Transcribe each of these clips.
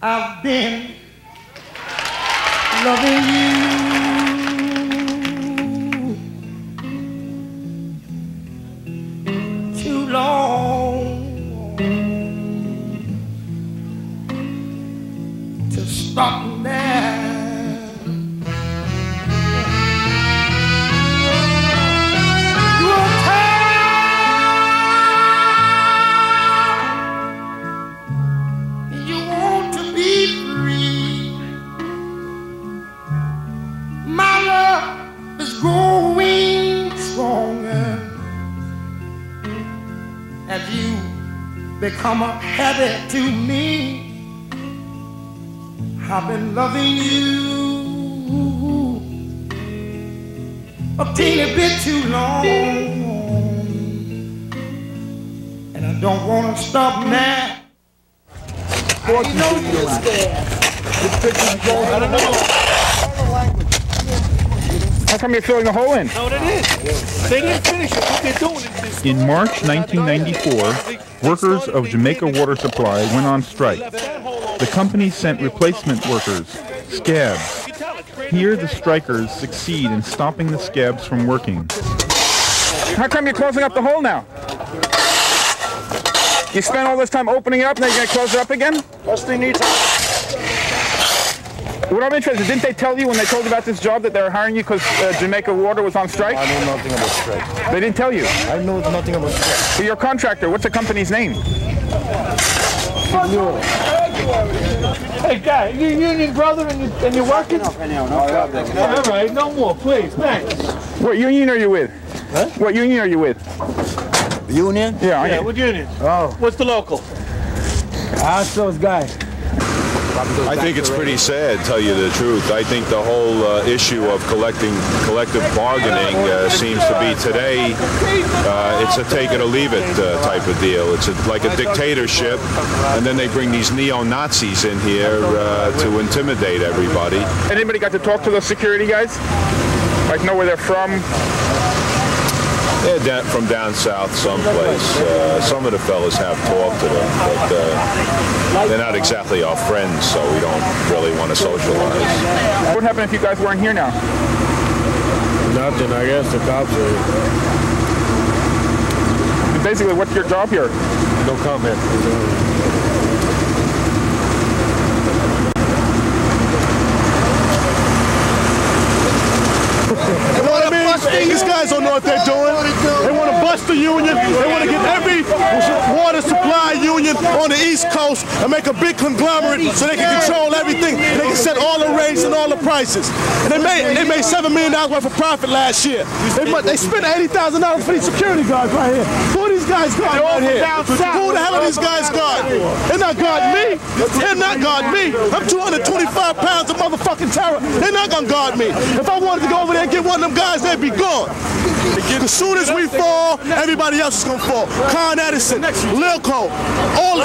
I've been loving you too long to stop now. Growing stronger as you become a habit to me. I've been loving you a teeny bit too long, and I don't want to stop now. I know you're scared. I don't know. How come you're filling the hole in? No, that is. They didn't finish it. What they're doing is... In March 1994, workers of Jamaica Water Supply went on strike. The company sent replacement workers, scabs. Here, the strikers succeed in stopping the scabs from working. How come you're closing up the hole now? You spent all this time opening it up, and then you're going to close it up again? First thing needs... What I'm interested in, didn't they tell you when they told you about this job that they were hiring you because Jamaica Water was on strike? I know nothing about strike. They didn't tell you? I know nothing about strike. So you're a contractor. What's the company's name? Hey, guy, you union brother and you're working? No, all right, no more, please, thanks. What union are you with? Huh? What union are you with? Union? Yeah, what union? Oh. What's the local? Ask those guys. I think it's pretty sad, tell you the truth. I think the whole issue of collective bargaining seems to be today, it's a take it or leave it type of deal. It's like a dictatorship, and then they bring these neo-Nazis in here to intimidate everybody. Anybody got to talk to those security guys? Like know where they're from? Yeah, from down south someplace. Some of the fellas have talked to them, but they're not exactly our friends, so we don't really want to socialize. What would happen if you guys weren't here now? Nothing, I guess the cops are... Basically, what's your job here? No comment. You know what I mean? These guys don't know what they're doing. They want to bust the union. They want to get every water supply union on the East Coast and make a big conglomerate so they can control everything. And they can set all the rates and all the prices. And they made $7 million worth of profit last year. They spent $80,000 for these security guards right here. Who are these guys guarding right here? Who the hell are these guys guarding? They're not guarding me. They're not guarding me. I'm 225 pounds of motherfucking terror. They're not going to guard me. If I wanted to go over there and get one of them guys, they'd be gone. As soon as we fall, everybody else is going to fall. Con Edison, Lilco, all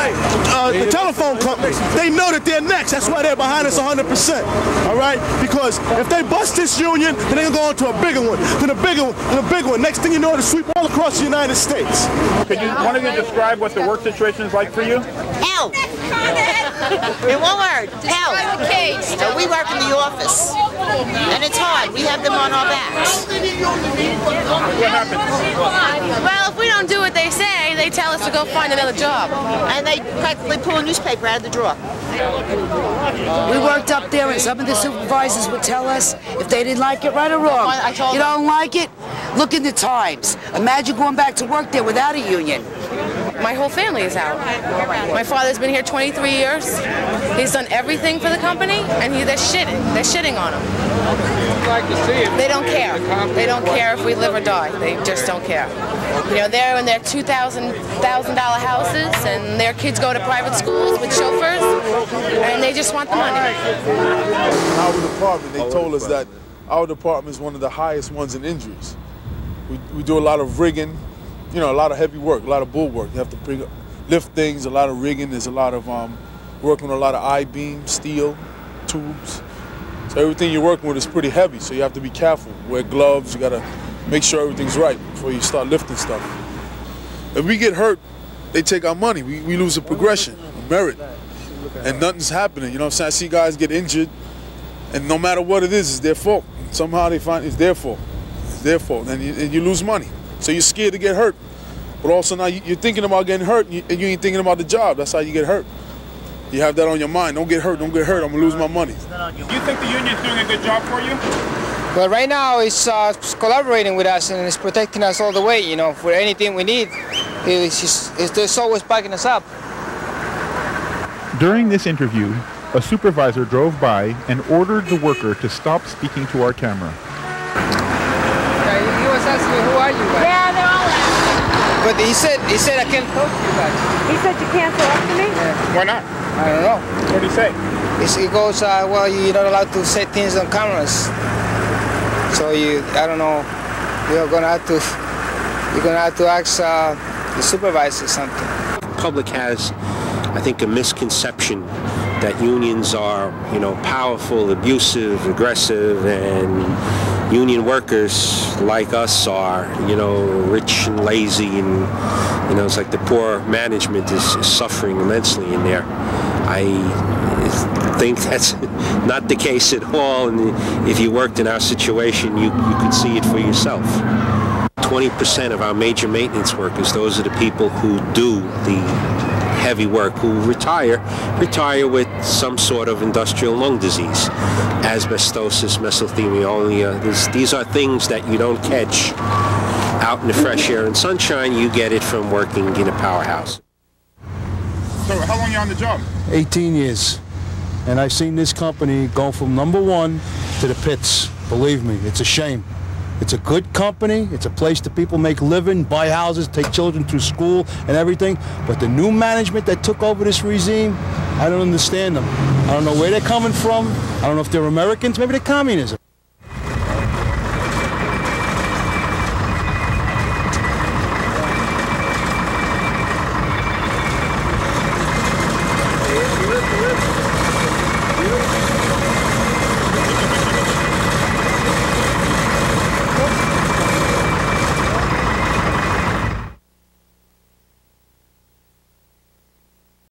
the telephone companies, they know that they're next. That's why they're behind us 100%. All right? Because if they bust this union, then they're going to go into a bigger one, then a bigger one, then a bigger one. Next thing you know, it'll sweep all across the United States. Could you, one of you describe what the work situation is like for you? Hell. In one word, hell. We work in the office, and it's hard. We have them on our backs. What happens? Well, if we don't do what they say, they tell us to go find another job. And they practically pull a newspaper out of the drawer. We worked up there, and some of the supervisors would tell us if they didn't like it, right or wrong. You don't like it? Look in the Times. Imagine going back to work there without a union. My whole family is out. My father's been here 23 years. He's done everything for the company, and they're shitting. They're shitting on him. They don't care. They don't care if we live or die. They just don't care. You know, they're in their $2,000 houses, and their kids go to private schools with chauffeurs, and they just want the money. Our department, they told us that our department is one of the highest ones in injuries. We do a lot of rigging, you know, a lot of heavy work, a lot of bull work. You have to lift things, a lot of rigging. There's a lot of working on a lot of I-beam, steel, tubes. So everything you're working with is pretty heavy, so you have to be careful. Wear gloves, you gotta make sure everything's right before you start lifting stuff. If we get hurt, they take our money. We lose a progression, a merit. and nothing's happening. You know what I'm saying? I see guys get injured, and no matter what it is, it's their fault. Somehow they find it's their fault. It's their fault, and you lose money. So you're scared to get hurt. But also now you're thinking about getting hurt, and you ain't thinking about the job. That's how you get hurt. You have that on your mind. Don't get hurt, don't get hurt. I'm going to lose my money. Do you think the union's doing a good job for you? Well, right now it's collaborating with us and it's protecting us all the way, you know, for anything we need. It's always backing us up. During this interview, a supervisor drove by and ordered the worker to stop speaking to our camera. He was asking me, who are you guys? Yeah, they're all asking. But he said I can't talk to you guys. He said you can't talk to me? Yeah. Why not? I don't know. What did he say? He goes, well, you're not allowed to say things on cameras. So I don't know, you're gonna have to ask the supervisor something. The public has, I think, a misconception that unions are, you know, powerful, abusive, aggressive, and union workers like us are, you know, rich and lazy, and, you know, it's like the poor management is suffering immensely in there. I think that's not the case at all, and if you worked in our situation, you could see it for yourself. 20% of our major maintenance workers, those are the people who do the heavy work, who retire with some sort of industrial lung disease, asbestosis, mesothelioma. These are things that you don't catch out in the fresh air and sunshine. You get it from working in a powerhouse. So how long are you on the job? 18 years. And I've seen this company go from #1 to the pits. Believe me, it's a shame. It's a good company. It's a place that people make living, buy houses, take children through school and everything. But the new management that took over this regime, I don't understand them. I don't know where they're coming from. I don't know if they're Americans. Maybe they're communism.